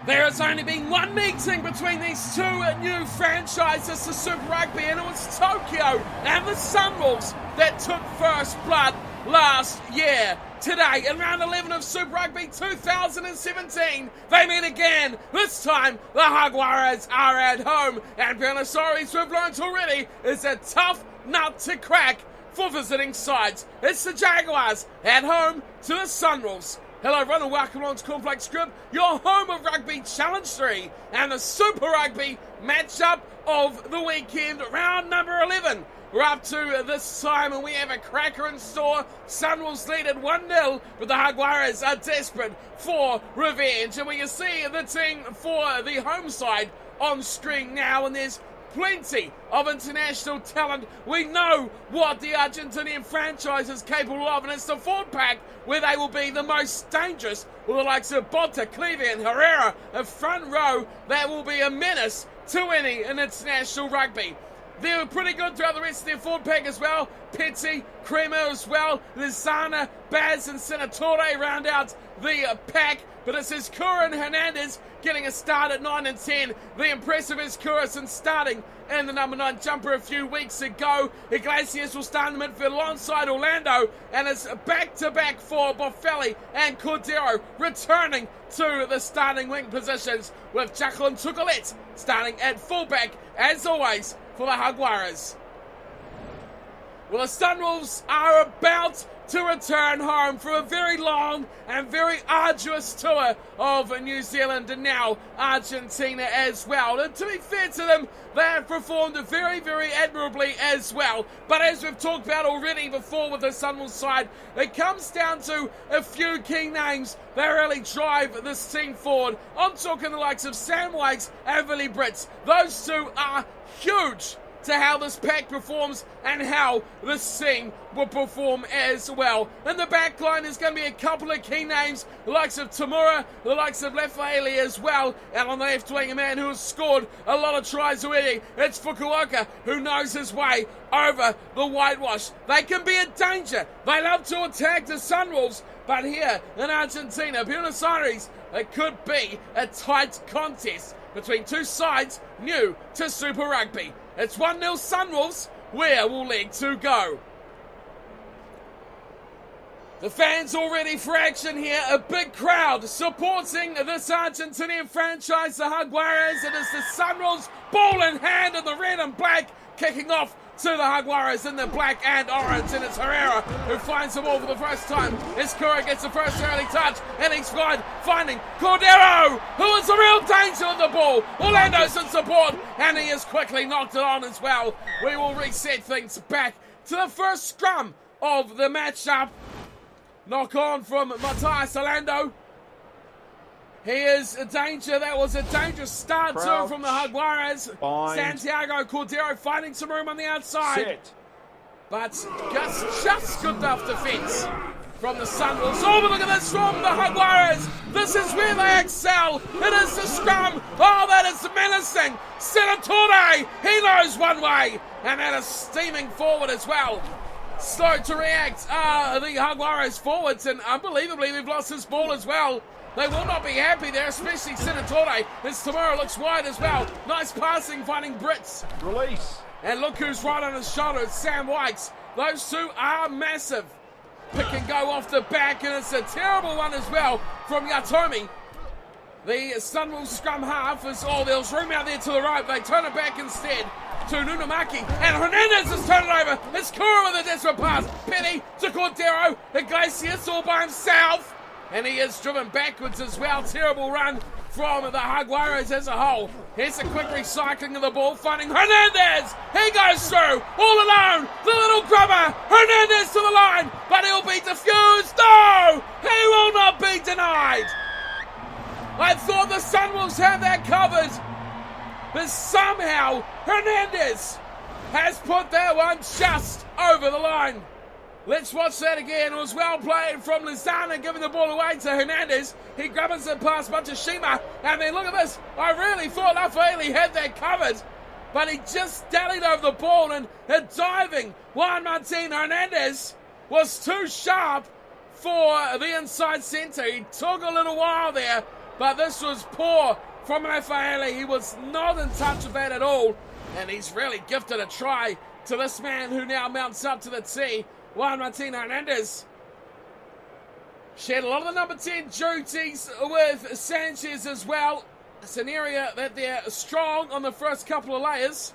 There has only been one meeting between these two new franchises, the Super Rugby, and it was Tokyo and the Sunwolves that took first blood last year. Today, in round 11 of Super Rugby 2017, they meet again. This time, the Jaguares are at home, and Buenos Aires, we've learned already, is a tough nut to crack for visiting sides. It's the Jaguars at home to the Sunwolves. Hello everyone and welcome along to Cornflakes Group, your home of Rugby Challenge 3 and the Super Rugby matchup of the weekend, round number 11. We're up to this time and we have a cracker in store. Sunwolves lead at 1-0, but the Jaguares are desperate for revenge. And we can see the team for the home side on screen now, and there's plenty of international talent. We know what the Argentinian franchise is capable of, and it's the forward pack where they will be the most dangerous, with the likes of Bota, Cleve and Herrera, a front row that will be a menace to any international rugby. They were pretty good throughout the rest of their forward pack as well. Petsy, Kremer as well, Lizana, Baz and Senatore round out the pack. But it's Iskura and Hernandez getting a start at 9 and 10. The impressive Iskura starting in the number 9 jumper a few weeks ago. Iglesias will start in the midfield alongside Orlando, and it's back-to-back for Boffelli and Cordero returning to the starting wing positions, with Jacqueline Tucolet starting at fullback as always for the Jaguares. Well, the Sunwolves are about to return home for a very long and very arduous tour of New Zealand and now Argentina as well. And to be fair to them, they have performed very, very admirably as well. But as we've talked about already before with the Sunwolves side, it comes down to a few key names that really drive this team forward. I'm talking the likes of Sam Wakes and Billy Brits. Those two are huge to how this pack performs and how this team will perform as well. In the back line, there's going to be a couple of key names, the likes of Tamura, the likes of Lefaeli as well, and on the left wing, a man who has scored a lot of tries already. It's Fukuoka, who knows his way over the whitewash. They can be a danger. They love to attack the Sunwolves, but here in Argentina, Buenos Aires, it could be a tight contest between two sides new to Super Rugby. It's 1-0 Sunwolves. Where will Leg 2 go? The fans all ready for action here. A big crowd supporting this Argentinian franchise, the Jaguares. It is the Sunwolves, ball in hand in the red and black, kicking off to the Jaguares in the black and orange, and it's Herrera who finds the ball for the first time. Iskura gets the first early touch, and he's finding Cordero, who is a real danger with the ball. Orlando's in support, and he has quickly knocked it on as well. We will reset things back to the first scrum of the matchup. Knock on from Matthias Orlando. He is a danger. That was a dangerous start too from the Jaguares. Santiago Cordero finding some room on the outside. Set. But just good enough defence from the Sunwolves. Oh, but look at this from the Jaguares. This is where they excel. It is the scrum. Oh, that is menacing. Senatore, he knows one way. And that is steaming forward as well. Slow to react the Jaguares forwards, and unbelievably they've lost this ball as well. They will not be happy there, especially Senatore. As Tamura looks wide as well. Nice passing, finding Brits. Release. And look who's right on his shoulder. It's Sam Wakes. Those two are massive. Pick and go off the back, and it's a terrible one as well from Yatomi. The Sunwolves scrum half is, there was room out there to the right. They turn it back instead to Nunamaki, and Hernandez has turned it over. It's Kura with a desperate pass. Penny to Cordero. Iglesias all by himself. And he is driven backwards as well. Terrible run from the Jaguares as a whole. Here's a quick recycling of the ball, finding Hernandez. He goes through, all alone. The little grubber, Hernandez to the line, but he'll be defused. No, he will not be denied. I thought the Sunwolves had that covered, but somehow Hernandez has put that one just over the line. Let's watch that again. It was well played from Lizana, giving the ball away to Hernandez. He grabs it past Matsushima, and then look at this. I really thought Lefaeli had that covered, but he just dallied over the ball, and diving Juan Martin Hernandez was too sharp for the inside centre. He took a little while there, but this was poor from Rafaeli. He was not in touch with that at all, and he's really gifted a try to this man who now mounts up to the tee, Juan Martin Hernandez. Shared a lot of the number 10 duties with Sanchez as well. It's an area that they're strong on the first couple of layers,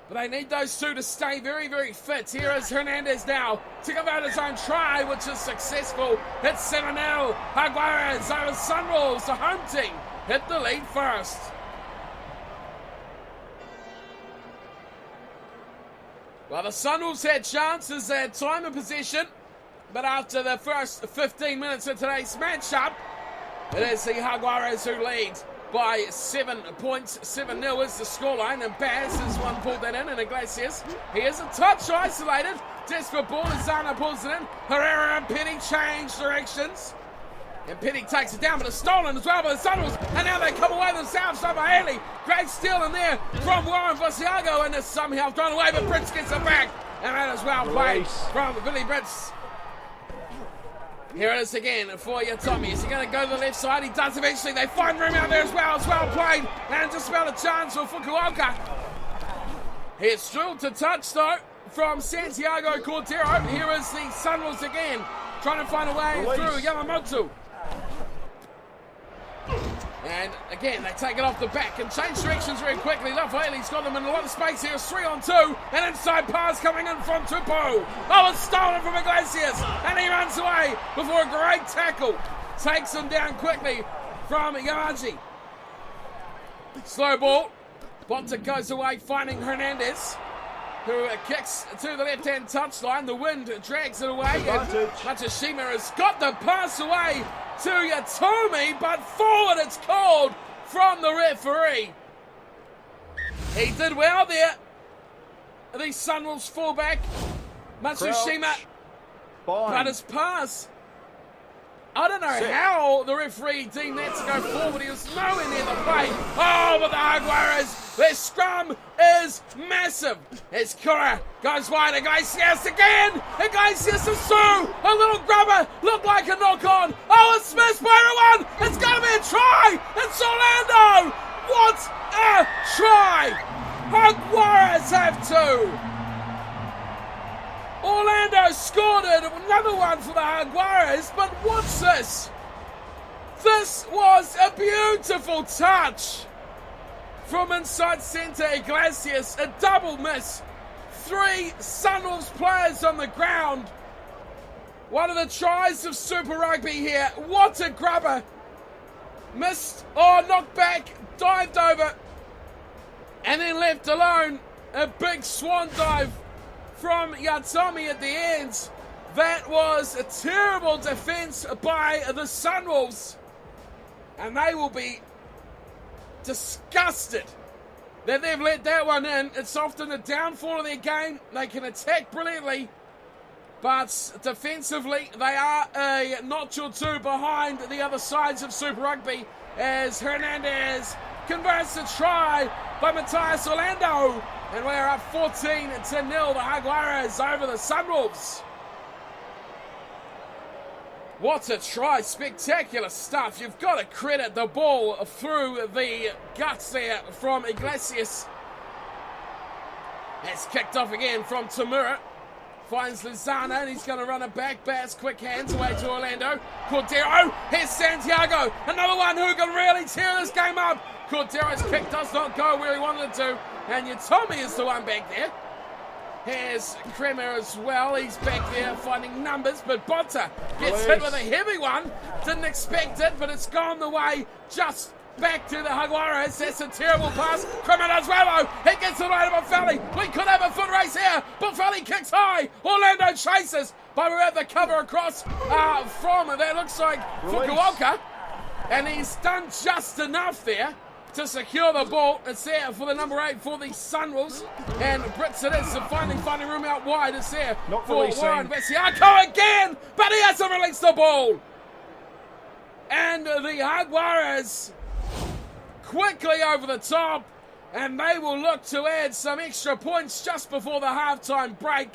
but they need those two to stay very, very fit. Here is Hernandez now to give out his own try, which is successful. It's 7-0. Jaguares over Sunwolves, the home team, hit the lead first. Well, the Sunwolves had chances at time of possession, but after the first 15 minutes of today's matchup, it is the Jaguares who lead by 7 points. 7-0 is the scoreline, and Baz has one pulled that in, and Iglesias, he is a touch isolated. Desperate ball, Zana pulls it in. Herrera and Penny change directions, and Penny takes it down, but it's stolen as well by the Sunwolves, and now they come away themselves. So Haley, great steal in there from Warren Vasiago, and it's somehow thrown away, but Brits gets it back, and that is well played from Billy Brits. Here it is again for your Tommy. Is he going to go to the left side? He does eventually. They find room out there as well. It's well played, and just about a chance for Fukuoka. It's drilled to touch though from Santiago Cordero. Here is the Sunwolves again, trying to find a way through Yamamoto. And again, they take it off the back and change directions very quickly. Rafaeli's got them in a lot of space here. 3-on-2. An inside pass coming in from Tupou. Oh, it's stolen from Iglesias. And he runs away before a great tackle takes him down quickly from Yamaji. Slow ball. Bonta goes away, finding Hernandez, who kicks to the left-hand touchline. The wind drags it away. Matsushima has got the pass away to Yatomi, but forward it's called from the referee. He did well there. The Sunwolves fullback, Matsushima, but his pass, I don't know how the referee deemed that to go forward. He was nowhere near the play. Oh, but the Jaguares, their scrum is massive. As Kura goes wide, Iglesias again. Iglesias is through. A little grubber, looked like a knock-on. Oh, it's missed by everyone. It's going to be a try. It's Orlando. What a try. Jaguares have two. Orlando scored another one for the Jaguares, but what's this? This was a beautiful touch from inside centre Iglesias, a double miss. 3 Sunwolves players on the ground. One of the tries of Super Rugby here. What a grubber. Missed, knocked back, dived over, and then left alone. A big swan dive from Yatomi at the end. That was a terrible defence by the Sunwolves, and they will be disgusted that they've let that one in. It's often the downfall of their game. They can attack brilliantly, but defensively they are a notch or two behind the other sides of Super Rugby, as Hernandez converts a try by Matthias Orlando. And we're up 14-0, the Jaguares over the Sunwolves. What a try, spectacular stuff. You've got to credit the ball through the guts there from Iglesias. It's kicked off again from Tamura. Finds Lizana, and he's going to run it back. Bass, quick hands away to Orlando. Cordero, here's Santiago. Another one who can really tear this game up. Cordero's kick does not go where he wanted it to, and Yatomi is the one back there. Here's Kremer as well. He's back there finding numbers, but Bonta gets hit with a heavy one. Didn't expect it, but it's gone the way just back to the Jaguares. That's a terrible pass. Kremer does well, though. He gets it right to Bufali. We could have a foot race here. Bufali kicks high. Orlando chases, but we have the cover across from, that looks like Fukuoka. And he's done just enough there to secure the ball. It's there for the number 8 for the Sunwolves. And Brits it is, finding room out wide. It's there for Warren Vasiaco again, but he hasn't released the ball. And the Jaguares quickly over the top, and they will look to add some extra points just before the halftime break.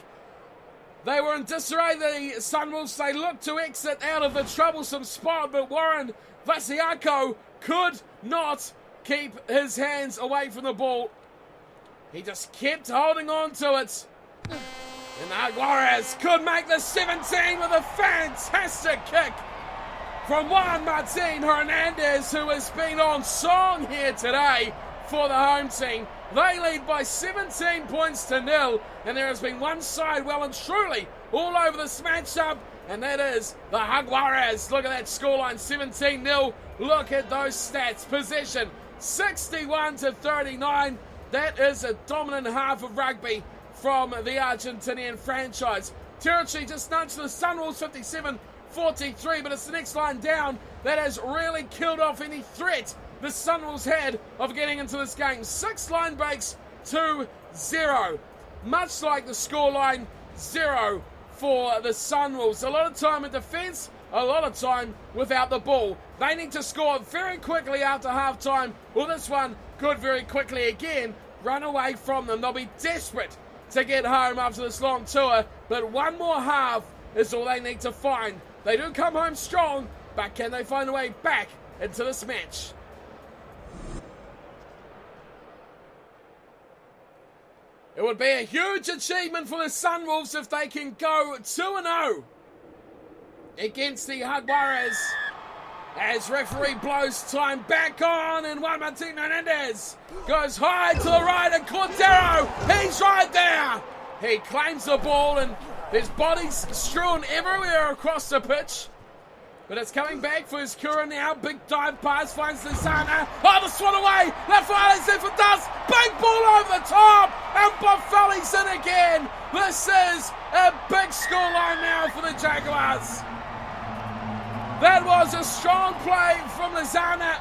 They were in disarray, the Sunwolves. They looked to exit out of the troublesome spot, but Warren Vasiaco could not keep his hands away from the ball. He just kept holding on to it. And the Jaguares could make the 17 with a fantastic kick from Juan Martin Hernandez, who has been on song here today for the home team. They lead by 17 points to 0, and there has been one side well and truly all over this matchup, and that is the Jaguares. Look at that scoreline, 17-0. Look at those stats. Possession, 61-39. That is a dominant half of rugby from the Argentinian franchise. Territory just nudged the Sunwolves, 57-43, but it's the next line down that has really killed off any threat the Sunwolves had of getting into this game. 6 line breaks to 0. Much like the scoreline, 0 for the Sunwolves. A lot of time in defence, a lot of time without the ball. They need to score very quickly after half-time, or this one could very quickly again run away from them. They'll be desperate to get home after this long tour, but one more half is all they need to find. They do come home strong, but can they find a way back into this match? It would be a huge achievement for the Sunwolves if they can go 2-0 against the Jaguares. As referee blows time back on, and Juan Martin Hernandez goes high to the right, and Cordero, he's right there. He claims the ball, and his body's strewn everywhere across the pitch. But it's coming back for his Kura now. Big dive pass, finds Lizana. Oh, the swan away. Lafayette's there for dust. Big ball over the top. And Boffelli's in again. This is a big scoreline now for the Jaguars. That was a strong play from Lizana.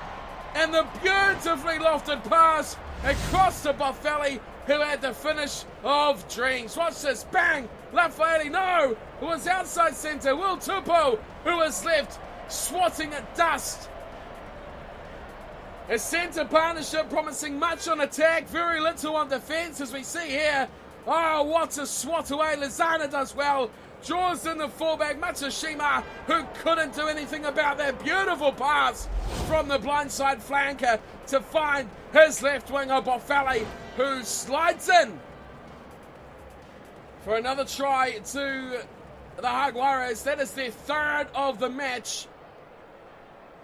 And the beautifully lofted pass across to Boffelli, who had the finish of dreams. Watch this. Bang. Lafayette, no. It was outside centre. Will Tupou, who was left swatting at dust. A centre partnership promising much on attack, very little on defence, as we see here. Oh, what a swat away. Lizana does well. Draws in the fullback, Matsushima, who couldn't do anything about that beautiful pass from the blindside flanker to find his left winger, Boffelli, who slides in for another try to the Jaguares. That is their 3rd of the match.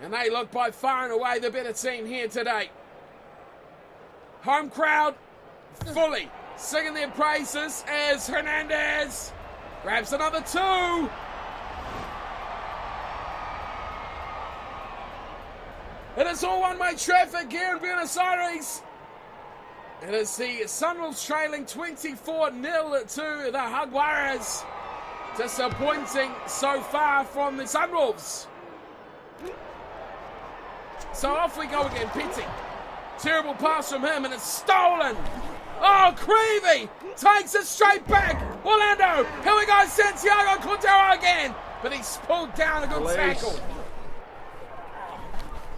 And they look by far and away the better team here today. Home crowd fully singing their praises as Hernandez grabs another 2. It is all one-way traffic here in Buenos Aires. It is the Sunwolves trailing 24-0 to the Jaguares. Disappointing so far from the Sunwolves. So off we go again, Petty. Terrible pass from him, and it's stolen. Oh, Creevy takes it straight back. Orlando, here we go, Santiago Cordero again. But he's pulled down, a good tackle.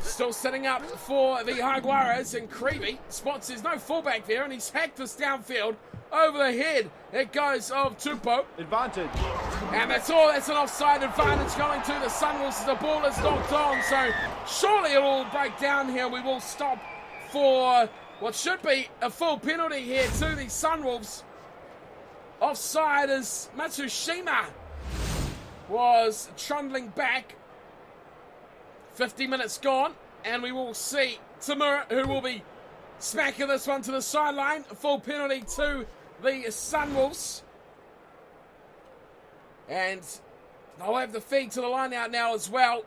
Still setting up for the Jaguares, and Creevy spots there's no fullback there, and he's hacked this downfield over the head. It goes of Tupou. Advantage. And that's all. That's an offside advantage going to the Sunwolves as the ball is knocked on. So surely it will break down here. We will stop for what should be a full penalty here to the Sunwolves. Offside as Matsushima was trundling back. 50 minutes gone, and we will see Tamura, who will be smacking this one to the sideline. A full penalty to the Sunwolves. And they'll have the feed to the line out now as well.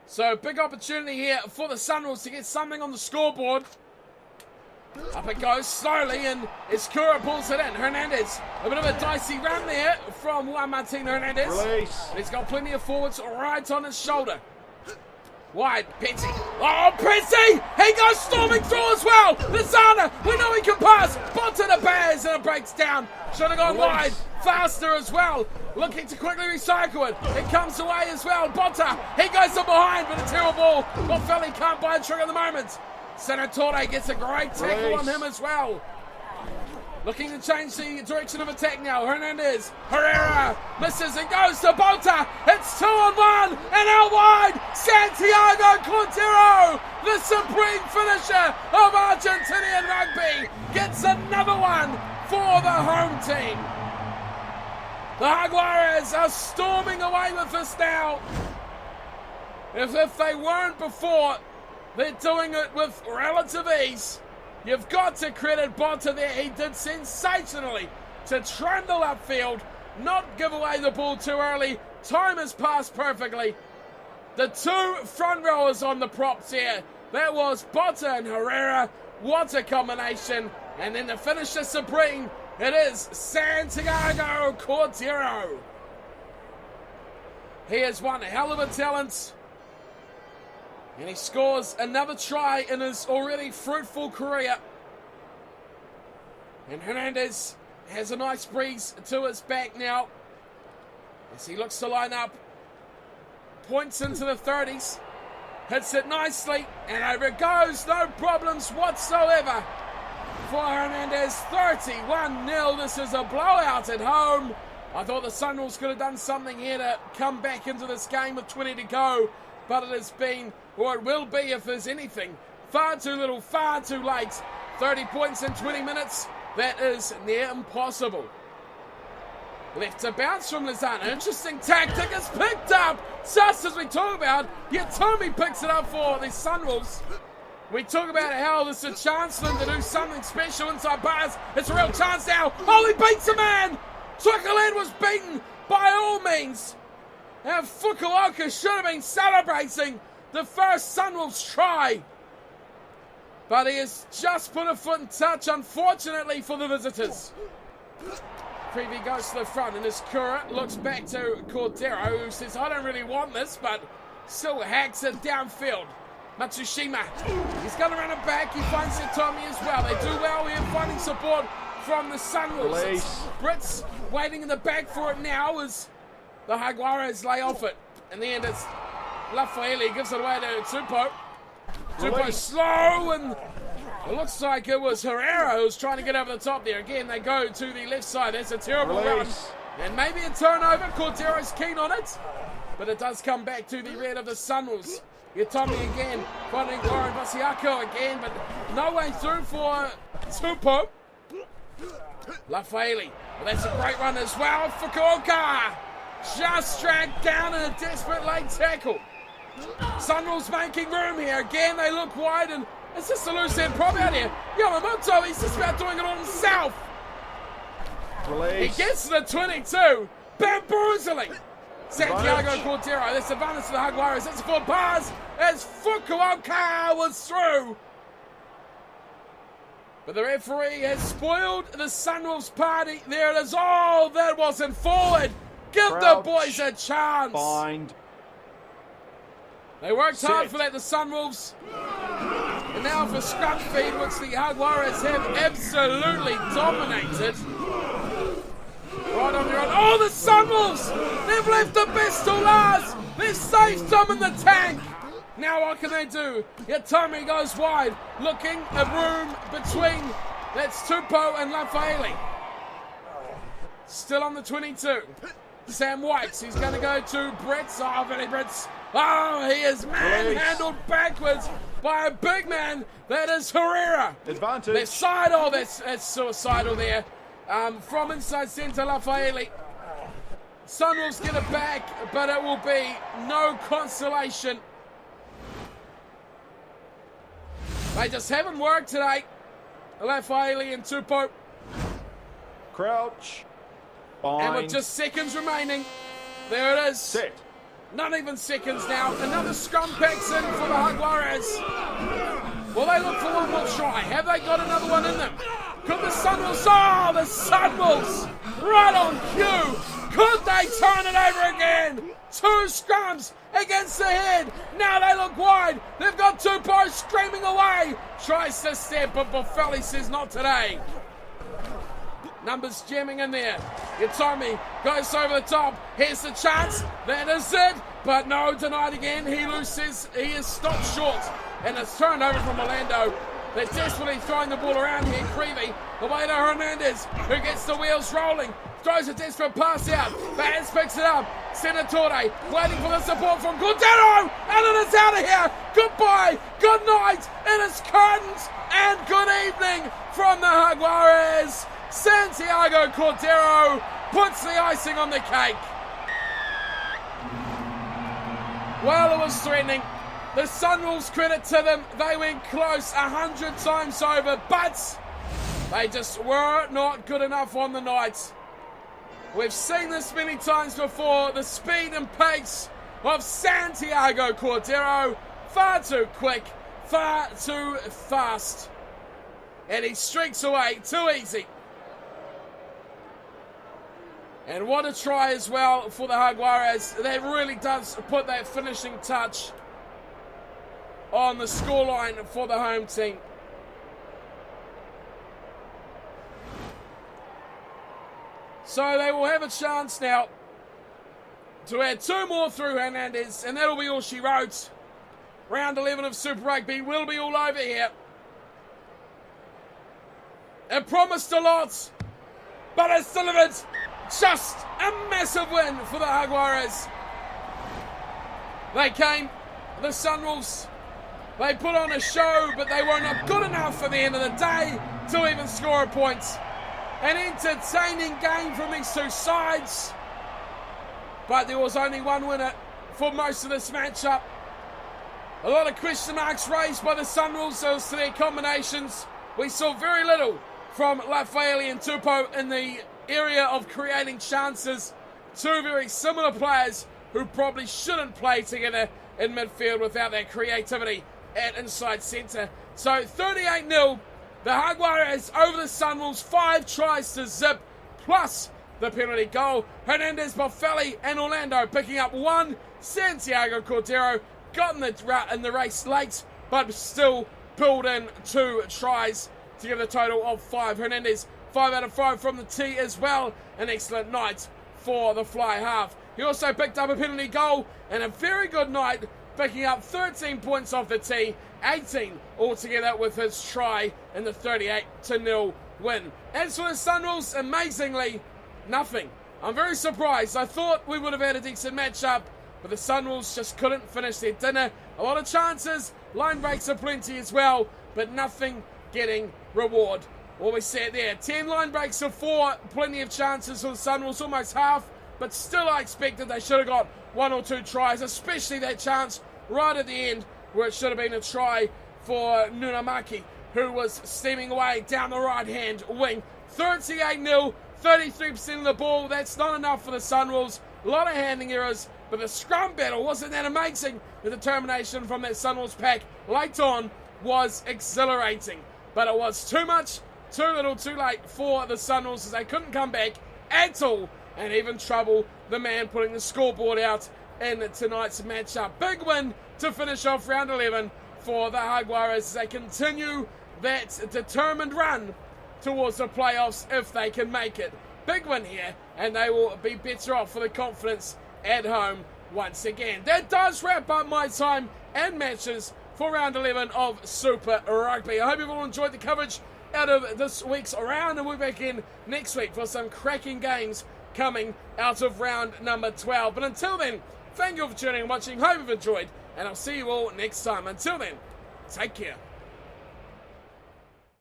So big opportunity here for the Sunwolves to get something on the scoreboard. Up it goes slowly, and Iskura pulls it in. Hernandez, a bit of a dicey run there from Juan Martin Hernandez. Release. He's got plenty of forwards right on his shoulder. Wide, Petty. Oh, Petty! He goes storming through as well! Lizana, we know he can pass! Bot to the Bears, and it breaks down. Should have gone wide, faster as well. Looking to quickly recycle it. It comes away as well. Botta, he goes to behind, but a terrible ball. Boffelli can't buy a trick at the moment. Senatore gets a great tackle on him as well. Looking to change the direction of attack now. Hernandez. Herrera misses and goes to Bota. It's 2-on-1 and out wide. Santiago Cordero, the supreme finisher of Argentinian rugby, gets another one for the home team. The Jaguares are storming away with this now. If they weren't before, they're doing it with relative ease. You've got to credit Bota there. He did sensationally to trundle upfield, not give away the ball too early. Time has passed perfectly. The two front rowers on the props here. That was Bota and Herrera. What a combination. And then the finisher supreme. It is Santiago Cordero. He is one hell of a talent. And he scores another try in his already fruitful career. And Hernandez has a nice breeze to his back now as he looks to line up. Points into the 30s. Hits it nicely. And over it goes. No problems whatsoever for Hernandez. 31-0. This is a blowout at home. I thought the Sunwolves could have done something here to come back into this game with 20 to go. But it has been, or it will be if there's anything, far too little, far too late. 30 points in 20 minutes, that is near impossible. Left to bounce from Lozano. Interesting tactic is picked up. Just as we talk about, Yatomi picks it up for the Sunwolves. We talk about how there's a chance for them to do something special inside bars. It's a real chance now. Oh, he beats a man. Tuckerland was beaten by all means. And Fukuoka should have been celebrating the first Sunwolves try. But he has just put a foot in touch, unfortunately, for the visitors. Creevy goes to the front, and his Kura looks back to Cordero, who says, I don't really want this, but still hacks it downfield. Matsushima, he's going to run it back. He finds Tommy as well. They do well here, finding support from the Sunwolves. Brits waiting in the back for it now as the Jaguares lay off it. In the end, it's Lafaeli gives it away to Tupou. Tupou slow, and it looks like it was Herrera who was trying to get over the top there. Again, they go to the left side. That's a terrible run. And maybe a turnover. Cordero's keen on it. But it does come back to the red of the Sunwolves. Yatomi again, finding Goran Basiako again, but no way through for Tupou. Lafaeli. Well, that's a great run as well. Fukuoka just dragged down in a desperate late tackle. Sunwolves making room here. Again, they look wide, and it's just a loose end prop out here. Yamamoto, he's just about doing it all himself. He gets to the 22, bamboozling Santiago Cordero. That's advantage to the Jaguares. That's for bars as Fukuoka was through. But the referee has spoiled the Sunwolves party. There it is. Oh, that wasn't forward. Give the boys a chance. Bind. They worked hard for that, the Sunwolves. And now for scrum feed, which the Jaguares have absolutely dominated. Right on their own. Oh, the Sunwolves! They've left the best to last. They've saved some in the tank. Now what can they do? Yatomi goes wide, looking a room between. That's Tupou and Lafaeli. Still on the 22. Sam White, he's going to go to Brits. Oh, Billy Brits. Oh, he is manhandled backwards by a big man. That is Herrera. Advantage. Left side. Oh, that's suicidal there. From inside centre, Lafaeli. Sunwolves get it back, but it will be no consolation. They just haven't worked today. Lafaeli and Tupou. Crouch. Bind. And with just seconds remaining, there it is. Set. Not even seconds now. Another scrum packs in for the Jaguares. Will they look for one more try? Have they got another one in them? Could the Sunwolves? Oh, the Sunwolves! Right on cue. Could they turn it over again? Two scrums against the head. Now they look wide. They've got Tupou screaming away. Tries to step, but Boffelli says not today. Numbers jamming in there. Yatomi goes over the top. Here's the chance. That is it. But no, denied again. He loses. He is stopped short. And it's turned over from Orlando. They're desperately throwing the ball around here. Creevy, away to Hernandez, who gets the wheels rolling. Throws a desperate pass out. Baez picks it up. Senatore waiting for the support from Cordero. And it is out of here. Goodbye. Good night. It is curtains. And good evening from the Jaguares. Santiago Cordero puts the icing on the cake. Well, it was threatening. The Sunwolves, credit to them, they went close 100 times over, but they just were not good enough on the night. We've seen this many times before. The speed and pace of Santiago Cordero, far too quick, far too fast. And he streaks away too easy. And what a try as well for the Jaguares. That really does put that finishing touch on the scoreline for the home team. So they will have a chance now to add 2 more through Hernandez, and that'll be all she wrote. Round 11 of Super Rugby will be all over here. It promised a lot, but it's delivered. Just a massive win for the Jaguares. They came, the Sunwolves, they put on a show, but they were not good enough at the end of the day to even score a point. An entertaining game from these two sides, but there was only one winner for most of this matchup. A lot of question marks raised by the Sunwolves as to their combinations. We saw very little from Lafaeli and Tupou in the area of creating chances. Two very similar players who probably shouldn't play together in midfield without their creativity at inside centre. So 38-0, the Jaguares over the Sunwolves, 5 tries to zip, plus the penalty goal. Hernandez, Boffelli and Orlando picking up 1. Santiago Cordero got in the race late, but still pulled in 2 tries to give a total of 5. Hernandez, 5 out of 5 from the tee as well. An excellent night for the fly half. He also picked up a penalty goal and a very good night, picking up 13 points off the tee, 18 altogether with his try in the 38-0 win. As for the Sunwolves, amazingly, nothing. I'm very surprised. I thought we would have had a decent matchup, but the Sunwolves just couldn't finish their dinner. A lot of chances, line breaks aplenty as well, but nothing getting reward. Well, we see it there. 10 line breaks of 4, plenty of chances for the Sunwolves, almost half, but still I expected they should have got 1 or 2 tries, especially that chance right at the end where it should have been a try for Nunamaki, who was steaming away down the right-hand wing. 38-0, 33% of the ball. That's not enough for the Sunwolves. A lot of handling errors, but the scrum battle wasn't that amazing. The determination from that Sunwolves pack late on was exhilarating, but it was too much, too little, too late for the Sunwolves as they couldn't come back at all and even trouble the man putting the scoreboard out in tonight's matchup. Big win to finish off round 11 for the Jaguares as they continue that determined run towards the playoffs if they can make it. Big win here, and they will be better off for the confidence at home once again. That does wrap up my time and matches for round 11 of Super Rugby. I hope you've all enjoyed the coverage out of this week's round, and we'll be back in next week for some cracking games coming out of round number 12. But until then, thank you for tuning and watching. Hope you've enjoyed, and I'll see you all next time. Until then, take care.